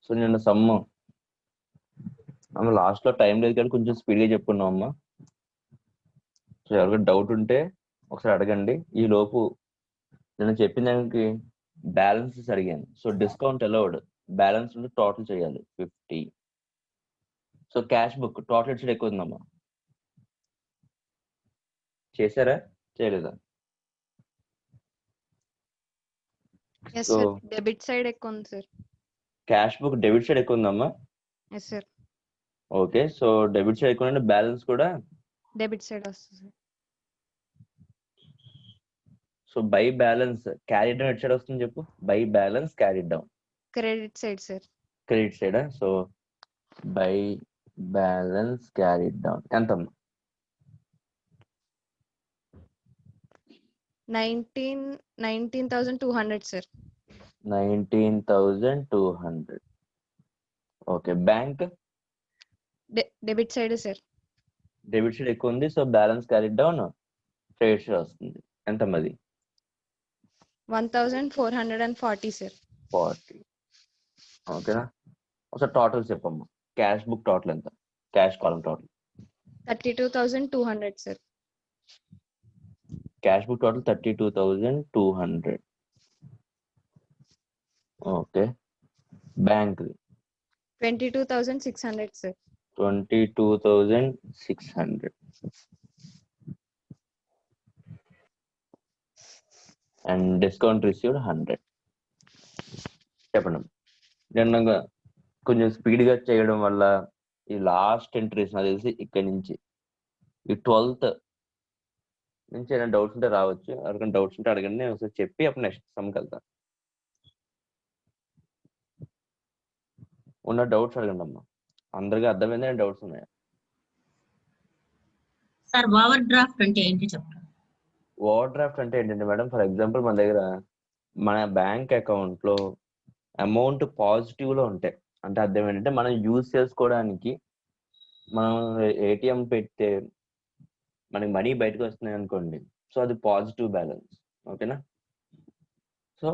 So నిన్న sum అమ్మ last లో టైం లేదు కానీ కొంచెం స్పీడ్ గా చెప్పుకున్నాం అమ్మా. సో ఎవరికైనా డౌట్ ఉంటే ఒకసారి అడగండి. ఈ లోపు నేను చెప్పిన దానికి బ్యాలెన్సెస్ అడిగాను. సో డిస్కౌంట్ అలౌడ్, బ్యాలెన్స్ ఉంటే టోటల్ చేయాలి 50. సో క్యాష్ బుక్ టోటల్ ఇచ్చి ఎక్కువ ఉందమ్మా. చేశారా చేయలేదా? Yes so sir, debit side ఎక్కువ ఉంది sir. Cash book debit side ఎక్కువ ఉందమ్మా. Yes sir, okay, so debit side ఎక్కువ బ్యాలెన్స్ కూడా డెబిట్ సైడ్ వస్తుంది sir. So by balance carry down at side వస్తుంది చెప్పు. By balance carry down credit side sir. Credit side. So by balance carry down ఎంతమ్మా? 19,200 sir. 19,200. Okay, bank debit side sir. Debit side ఎక్కువ ఉంది. So balance carry down credit side వస్తుంది. ఎంత మరి? 1,440 sir. 40. ఓకేనా? ఒకసారి టోటల్ చెప్పమ్మా. క్యాష్ బుక్ టోటల్ ఎంత? Cash column total 32,200 sir. Cash book total 32,200. Okay, bank 22,600 sir. 22,600. And discount received 100. చెప్పండి. నిన్న కొంచెం స్పీడ్ గా చేయడం వల్ల ఈ లాస్ట్ ఎంట్రీస్ నాకు తెలిసి ఇక్కడి నుంచి ఈ 12th నుంచి ఏమైనా డౌట్స్ ఉంటే రావచ్చు. ఎవరికైనా డౌట్స్ ఉంటే అడగండి, నేను ఒకసారి చెప్పి అప్పుడు నెక్స్ట్ సమ్కి వెళ్తాను. ఉన్న డౌట్స్ అడగండి అమ్మా. అందరికీ అర్థమైందా? డౌట్స్ ఉన్నాయా? సార్ ఓవర్ డ్రాఫ్ట్ అంటే ఏంటి చెప్తారు? ఓవర్ డ్రాఫ్ట్ అంటే ఏంటంటే మేడం, ఫర్ ఎగ్జాంపుల్ మన దగ్గర మన బ్యాంక్ అకౌంట్ లో అమౌంట్ పాజిటివ్ లో ఉంటాయి. అంటే అర్థం ఏంటంటే మనం యూజ్ చేసుకోవడానికి మనం ఏటీఎం పెడితే మనకి మనీ బయటకు వస్తున్నాయి అనుకోండి, సో అది పాజిటివ్ బ్యాలెన్స్. ఓకేనా? సో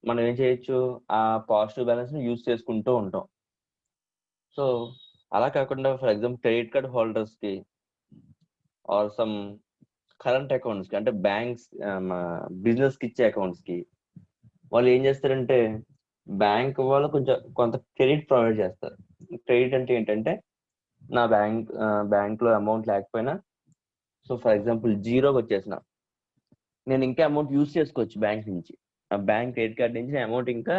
మనం ఏం చేయొచ్చు, ఆ పాజిటివ్ బ్యాలెన్స్ ని యూజ్ చేసుకుంటూ ఉంటాం. సో అలా కాకుండా for example credit card holders కి ఆర్ సమ్ కరెంట్ అకౌంట్స్ కి, అంటే బ్యాంక్స్ బిజినెస్ కి ఇచ్చే అకౌంట్స్ కి వాళ్ళు ఏం చేస్తారంటే బ్యాంక్ వాళ్ళు కొంత క్రెడిట్ ప్రొవైడ్ చేస్తారు. క్రెడిట్ అంటే ఏంటంటే నా బ్యాంక్ లో అమౌంట్ లేకపోయినా, సో ఫర్ ఎగ్జాంపుల్ జీరోకి వచ్చేసిన నేను ఇంకా అమౌంట్ యూజ్ చేసుకోవచ్చు బ్యాంక్ నుంచి. ఆ బ్యాంక్ క్రెడిట్ కార్డ్ నుంచి అమౌంట్ ఇంకా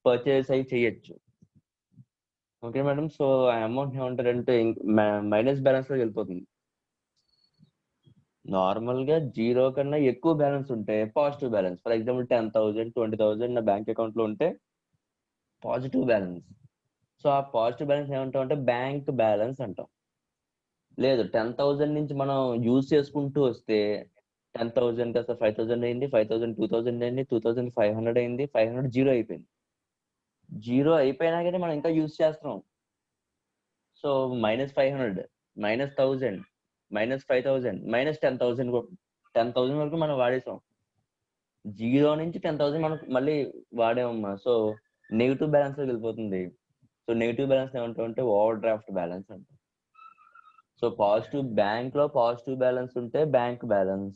పర్చేస్ అయి చేయొచ్చు. Okay madam? సో ఆ అమౌంట్ ఏమంటారంటే మైనస్ బ్యాలెన్స్ లోకి వెళ్ళిపోతుంది. నార్మల్ గా జీరో కన్నా ఎక్కువ బ్యాలెన్స్ ఉంటే పాజిటివ్ బ్యాలెన్స్. ఫర్ ఎగ్జాంపుల్ 10,000 20,000 నా బ్యాంక్ అకౌంట్ లో ఉంటే పాజిటివ్ బ్యాలెన్స్. సో ఆ పాజిటివ్ బ్యాలెన్స్ ఏమంటాం అంటే బ్యాంక్ బ్యాలెన్స్ అంటాం. లేదు 10,000 నుంచి మనం యూజ్ చేసుకుంటూ వస్తే 10,000 కాస్త 5,000 అయింది, 5,000 2,000 అయింది, 2,500 అయింది, 500 జీరో అయిపోయింది. జీరో అయిపోయినా కానీ మనం ఇంకా యూజ్ చేస్తున్నాం. సో -500, -1,000, -5,000, -10,000 10,000 వరకు మనం వాడేసాం. జీరో నుంచి 10,000 మనం మళ్ళీ వాడామమ్మా. సో నెగిటివ్ బ్యాలెన్స్ లోకి వెళ్ళిపోతుంది. సో నెగిటివ్ బ్యాలెన్స్ ఏమంటాం అంటే ఓవర్ డ్రాఫ్ట్ బ్యాలెన్స్ అంటాం. సో పాజిటివ్ బ్యాంక్ లో పాజిటివ్ బ్యాలెన్స్ ఉంటే బ్యాంక్ బ్యాలెన్స్,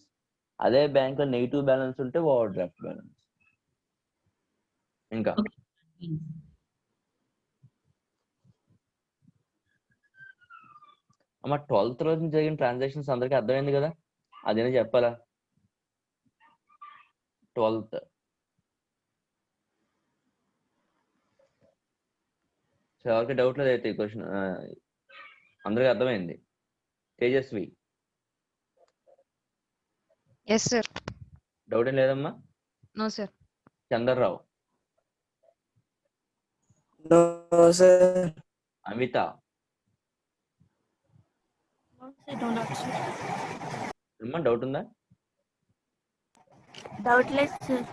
అదే బ్యాంక్ లో నెగిటివ్ బ్యాలెన్స్ ఉంటే ఓవర్ డ్రాఫ్ట్ బ్యాలెన్స్. ఇంకా అమ్మ 12th రోజు జరిగిన ట్రాన్సాక్షన్స్ అందరికీ అర్థమైంది కదా? అదేనా చెప్పాలా? 12th సో ఎవరికి డౌట్ లేదు అయితే ఈ క్వశ్చన్ అందరికి అర్థమైంది. Tejaswi yes sir. డౌట్ ఏం లేదమ్మా? No sir. Chandarrao, No, sir. Amitha, అమ్మా డౌట్ ఉందా? Doubtless sir.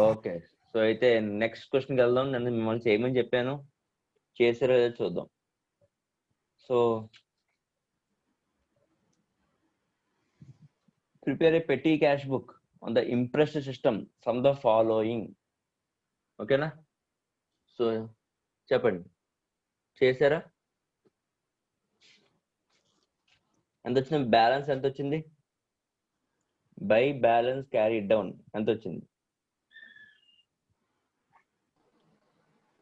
ఓకే, సో అయితే నెక్స్ట్ క్వశ్చన్కి వెళ్దాం. నన్ను మిమ్మల్ని చేయమని చెప్పాను, చేసారో లేదో చూద్దాం. So prepare a petty cash book on the impressed system from the following. ఓకేనా? సో చెప్పండి, చేశారా? ఎంత వచ్చింది? బ్యాలెన్స్ ఎంత వచ్చింది? బై బ్యాలెన్స్ క్యారీ డౌన్ ఎంత వచ్చింది?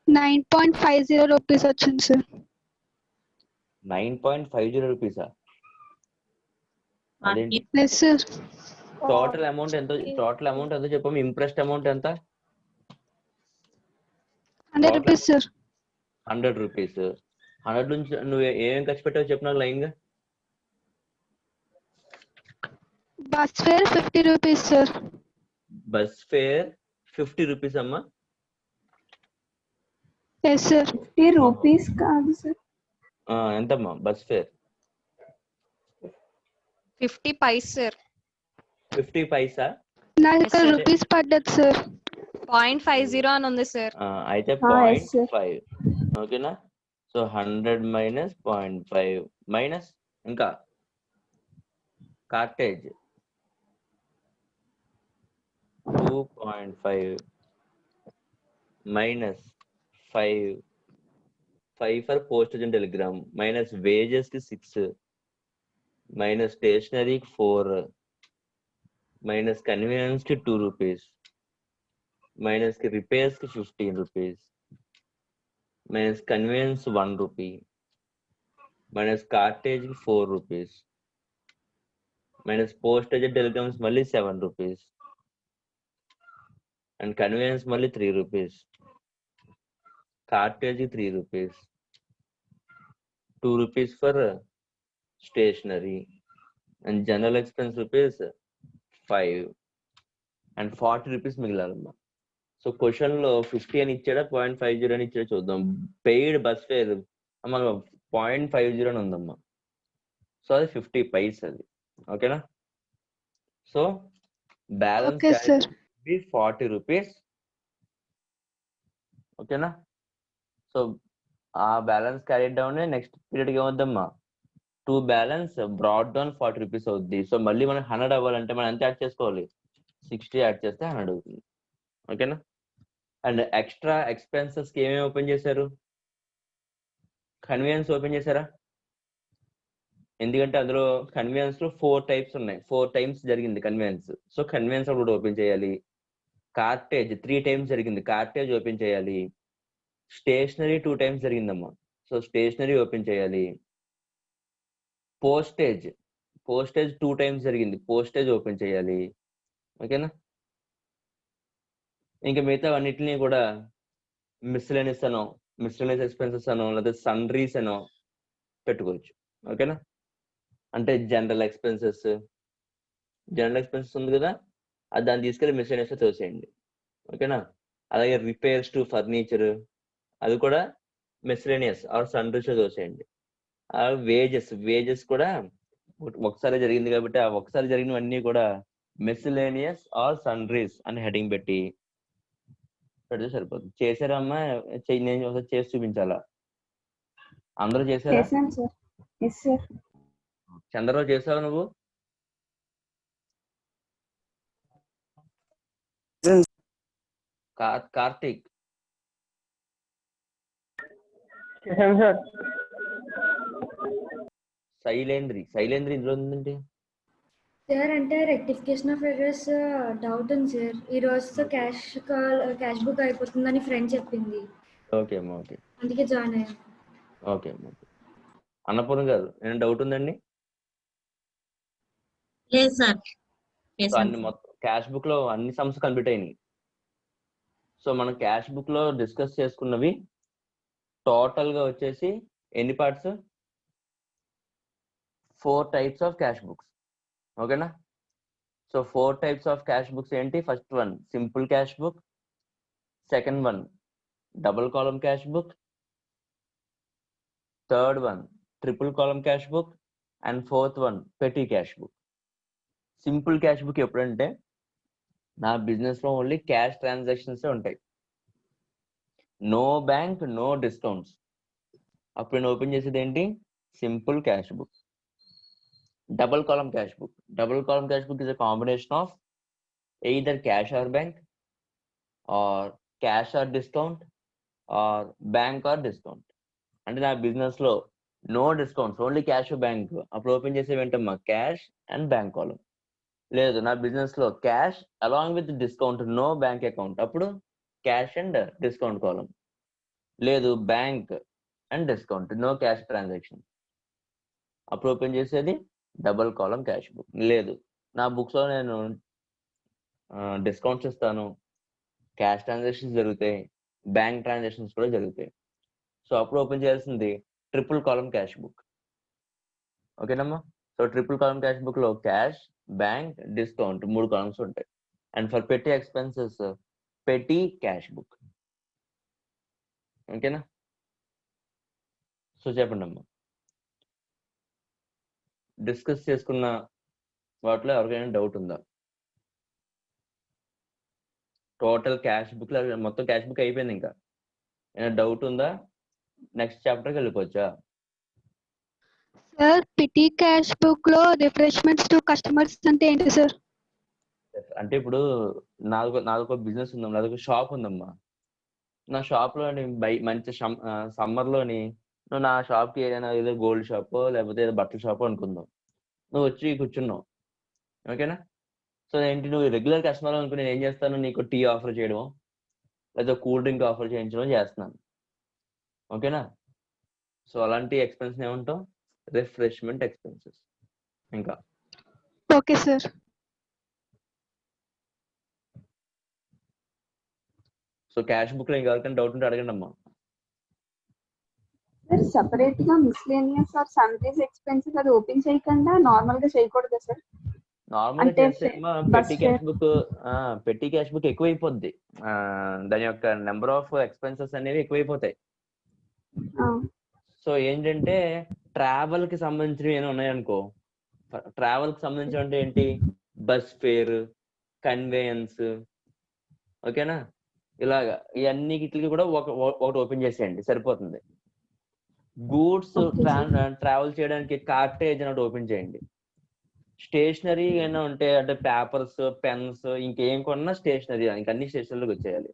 9.50 rupees వచ్చింది సార్. 9.50 రూపీసా? అదేంటి? Yes sir. టోటల్ అమౌంట్ ఎంత చెప్పాము? ఇంప్రెస్డ్ అమౌంట్ ఎంత? 100 rupees సార్. 100 రూపీస్. 100 నుంచి నువ్వు ఏమేం ఖర్చు పెట్టావు చెప్పు నాకు లైన్ గా. Bus fare 50 rupees sir. Bus fare 50 rupees అమ్మా. Yes sir. 50 రూపీస్ కాదు సార్. ఎంతమ్మా bus fare? 50 paise sir. 50 paisa? నాకు ఇక్కడ sir. రూపీస్ పడ్డది సార్. 0.50 అని ఉంది సార్. అయితే yes, sir. 0.5 ఓకేనా. సో 100 మైనస్ 0.5 మైనస్ ఇంకా Carthage 2.5 minus 5 for postage and Telegram minus wages కి 6 మైనస్ స్టేషనరీకి 4 మైనస్ కన్వీనియన్స్ కి 2 రూపీస్ మైనస్ కి రిపేర్స్ కి 15 rupees minus convenience 1 rupee minus cartage కి 4 rupees minus postage and telegrams మళ్ళీ 7 rupees and convenience మళ్ళీ 3 rupees cartage 3 rupees 2 rupees for stationery and general expense rupees 5 and 40 rupees మిగిలాలమ్మా. So question లో 50 అని ఇచ్చాడా 0.50 అని ఇచ్చాడా చూద్దాం. పెయిడ్ బస్ ఫేర్ అమ్మ 0.50 అని ఉందమ్మా. సో అది 50 పైస్ అది. ఓకేనా. So balance okay sir. 40 rupees. ఓకేనా. సో ఆ balance carry down next period కి ఏమవుద్దమ్మా 2 బ్యాలెన్స్ బ్రాడ్ డౌన్ 40 రూపీస్ అవుద్ది. సో మళ్ళీ మనకి 100 అవ్వాలంటే మనం ఎంత యాడ్ చేసుకోవాలి? 60 యాడ్ చేస్తే 100 అవుతుంది. ఓకేనా. అండ్ ఎక్స్ట్రా ఎక్స్పెన్సెస్ కి ఏమేమి ఓపెన్ చేశారు? కన్వీనియన్స్ ఓపెన్ చేశారా? ఎందుకంటే అందులో కన్వీనియన్స్ లో 4 టైప్స్ ఉన్నాయి. 4 టైమ్స్ జరిగింది కన్వీనియన్స్. సో కన్వీనియన్స్ ఒకటి ఓపెన్ చేయాలి. కార్టేజ్ 3 టైమ్స్ జరిగింది, కార్టేజ్ ఓపెన్ చేయాలి. స్టేషనరీ 2 టైమ్స్ జరిగిందమ్మా. సో స్టేషనరీ ఓపెన్ చేయాలి. పోస్టేజ్ 2 టైమ్స్ జరిగింది, పోస్టేజ్ ఓపెన్ చేయాలి. ఓకేనా. ఇంకా మిగతా అన్నిటిని కూడా మిస్లెనియస్ అనో మిస్లెనియస్ ఎక్స్పెన్సెస్ అనో లేదా సన్రీస్ అనో పెట్టుకోవచ్చు. ఓకేనా. అంటే జనరల్ ఎక్స్పెన్సెస్ ఉంది కదా, అది దాన్ని తీసుకెళ్ళి మిస్లెనియస్ తోసేయండి. ఓకేనా. అలాగే రిపేర్స్ టు ఫర్నిచర్ అది కూడా మిస్లెనియస్ ఆర్ సన్రీస్ తోసేయండి. వేజెస్ కూడా ఒకసారి జరిగింది కాబట్టి ఆ ఒకసారి జరిగినవన్నీ కూడా మిస్లేనియస్ ఆర్ సన్రీస్ అని హెడింగ్ పెట్టి పెడితే సరిపోతుంది. చేశారా అమ్మా? నేను ఒకసారి చేసి చూపించాలా? అందరూ చేశారా? చేశాను సార్. Yes sir. చంద్రరావు చేసావు నువ్వు? కార్తీక్ శైలేంద్రి ఇందులో ఉందండి సార్. అంటే రెక్టిఫికేషన్ ఆఫ్ ఎర్రర్స్ డౌట్ ఉంది సార్. ఈ రోజుతో క్యాష్ బుక్ అయిపోతుందని ఫ్రెండ్ చెప్పింది. ఓకే అమ్మా. ఓకే అందుకే జాయిన్ అయ్యాను. ఓకే అమ్మా. అన్నపూర్ణ గారు ఏమైనా డౌట్ ఉందండి? లేదు సార్. సో అన్ని మొత్తం క్యాష్ బుక్ లో అన్ని సమ్స్ కంప్లీట్ అయినాయి. సో మనం క్యాష్ బుక్ లో డిస్కస్ చేసుకున్నవి టోటల్ గా వచ్చేసి ఎన్ని parts? 4 types of cash books. ఓకేనా. So 4 types of cash books ఏంటి? First one simple cash book, second one double column cash book, third one triple column cash book and fourth one petty cash book. Simple cash book ఎప్పుడంటే నా business లో only cash transactions ఉంటాయి, no bank, no discounts. అప్పుడు నేను open చేసేది ఏంటి? Simple cash book. Double column cash book is a combination of either cash or bank or cash or discount or bank or discount. అంటే నా business లో no discounts, only cash bank, అప్పుడు open చేసేవి ఏంటమ్మా cash and bank కాలం. లేదు నా business లో cash along with discount, no bank account, అప్పుడు క్యాష్ అండ్ డిస్కౌంట్ కాలం. లేదు bank and discount, no cash transaction, అప్పుడు ఓపెన్ చేసేది డబుల్ కాలం క్యాష్ బుక్. లేదు నా బుక్స్ లో నేను డిస్కౌంట్స్ ఇస్తాను, క్యాష్ ట్రాన్సాక్షన్స్ జరుగుతాయి, బ్యాంక్ ట్రాన్సాక్షన్స్ కూడా జరుగుతాయి, సో అప్పుడు ఓపెన్ చేయాల్సింది ట్రిపుల్ కాలం క్యాష్ బుక్. ఓకేనమ్మా. సో ట్రిపుల్ కాలం క్యాష్ బుక్ లో క్యాష్, బ్యాంక్, డిస్కౌంట్ 3 కాలమ్స్ ఉంటాయి. అండ్ ఫర్ పెట్టి ఎక్స్పెన్సెస్ పెట్టి క్యాష్ బుక్. ఓకేనా. సో చెప్పండి అమ్మా, డిస్కస్ చేసుకున్న వాటిలో ఎవరికైనా డౌట్ ఉందా? టోటల్ క్యాష్ బుక్ మొత్తం క్యాష్ బుక్ అయిపోయింది, ఇంకా ఏమైనా డౌట్ ఉందా? నెక్స్ట్ చాప్టర్కి వెళ్ళిపోవచ్చా? సార్ పిటి క్యాష్ బుక్ లో రిఫ్రెష్మెంట్స్ టు కస్టమర్స్ అంటే ఏంటి సార్? అంటే ఇప్పుడు నాదొక బిజినెస్ ఉందమ్మా, నాదొక షాప్ ఉందమ్మా. నా షాప్ లోని మంచి సమ్మర్ లోని నువ్వు నా షాప్ కి ఏదైనా ఏదో గోల్డ్ షాప్ లేకపోతే ఏదో బట్టల షాప్ అనుకుందాం, నువ్వు వచ్చి కూర్చున్నావు. ఓకేనా. సో ఏంటి, నువ్వు రెగ్యులర్ కస్టమర్ అనుకుని నేను ఏం చేస్తాను, నీకు టీ ఆఫర్ చేయడం లేదా కూల్ డ్రింక్ ఆఫర్ చేయించడం చేస్తున్నాను. ఓకేనా. సో అలాంటి ఎక్స్పెన్స్ ఏమంటాం, రిఫ్రెష్మెంట్ ఎక్స్పెన్సెస్. ఇంకా okay sir. So cash book లో ఇంకెవరికైనా డౌట్ ఉంటే అడగండి అమ్మా. సార్ సెపరేట్ గా మిస్లేనియస్ ఆర్ సన్రైజ్ ఎక్స్పెన్సెస్ అది ఓపెన్ చేయకుండా నార్మల్ గా చేయకూడదా సార్? నార్మల్ గా చేస్తే పెట్టి క్యాష్ బుక్ ఎక్కువైపోద్ది, దాని యొక్క నెంబర్ ఆఫ్ ఎక్స్పెన్సెస్ అనేవి ఎక్కువైపోతాయి. సో ఏంటంటే ట్రావెల్ కి సంబంధించినవి ఏమైనా ఉన్నాయనుకో, ట్రావెల్ కి సంబంధించి అంటే ఏంటి, బస్ ఫేర్, కన్వేయన్స్, ఓకేనా, ఇలాగా ఇవన్నిటికి కూడా ఒకటి ఓపెన్ చేసేయండి సరిపోతుంది. గూడ్స్ ట్రావెల్ చేయడానికి కార్టేజ్ అని ఓపెన్ చేయండి. స్టేషనరీ ఏమైనా ఉంటే అంటే పేపర్స్, పెన్స్, ఇంకేం కొన్నా స్టేషనరీ, ఇంకన్నీ స్టేషనరీకి వచ్చేయాలి.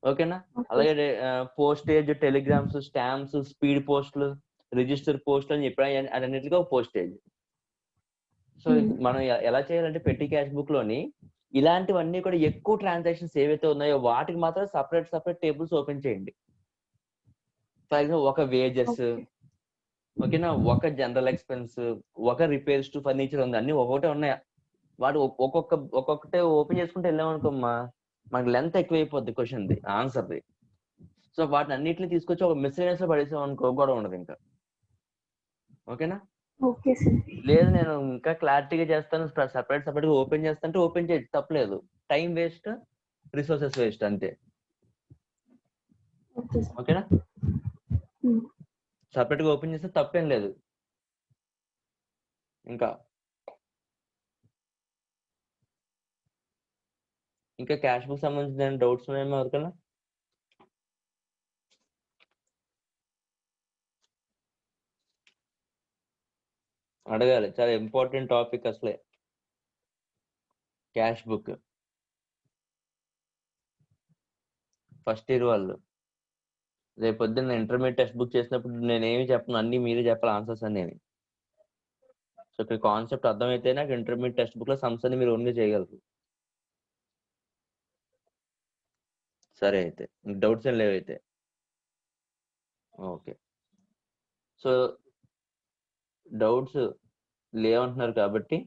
ఓకేనా. అలాగే పోస్టేజ్, టెలిగ్రామ్స్, స్టాంప్స్, స్పీడ్ పోస్టులు, రిజిస్టర్ పోస్టులు అని చెప్పి అన్నిటికీ ఒక పోస్టేజ్. సో మనం ఎలా చేయాలంటే పెట్టి క్యాష్ బుక్ లోని ఇలాంటివన్నీ కూడా ఎక్కువ ట్రాన్సాక్షన్స్ ఏవైతే ఉన్నాయో వాటికి మాత్రం సపరేట్ టేబుల్స్ ఓపెన్ చేయండి. ఫర్ ఎగ్జాంపుల్ ఒక వేజెస్, ఓకేనా, ఒక జనరల్ ఎక్స్పెన్స్, ఒక రిపేర్స్ టు ఫర్నిచర్ ఉంది, అన్ని ఒకటే ఉన్నాయా, వాడు ఒక్కొక్కటే ఓపెన్ చేసుకుంటే వెళ్ళామనుకోమ్మా మనకి లెంత్ ఎక్కువైపోద్ది క్వశ్చన్ది ఆన్సర్ది. సో వాటిని అన్నిటిని తీసుకొచ్చి ఒక మిస్లేనియస్ లో పడేసాం అనుకో కూడా ఉండదు ఇంకా. ఓకేనా. Okay sir. లేదు నేను ఇంకా క్లారిటీగా చేస్తాను, సపరేట్ గా ఓపెన్ చేస్తానంటే ఓపెన్ చేయొచ్చు, తప్పలేదు. టైం వేస్ట్, రిసోర్సెస్ వేస్ట్ అంతే. ఓకేనా. సపరేట్ గా ఓపెన్ చేస్తే తప్పేం లేదు. ఇంకా క్యాష్ బుక్ సంబంధించిన డౌట్స్ ఉన్నాయేమో ఎవరికైనా? అడగాలి, చాలా ఇంపార్టెంట్ టాపిక్ అసలే క్యాష్ బుక్. ఫస్ట్ ఇయర్ వాళ్ళు రేపు పొద్దున్న ఇంటర్మీడియట్ టెక్స్ట్ బుక్ చేసినప్పుడు నేనేమి చెప్పను, అన్ని మీరే చెప్పాలి ఆన్సర్స్ అనేవి. సో ఇక్కడ కాన్సెప్ట్ అర్థమైతే నాకు ఇంటర్మీడియట్ టెక్స్ట్ బుక్ లో సమ్స్ అన్ని మీరు ఓన్గా చేయగలరు. సరే అయితే డౌట్స్ ఏం లేవైతే ఓకే. సో డౌట్స్ లేవంటున్నారు కాబట్టి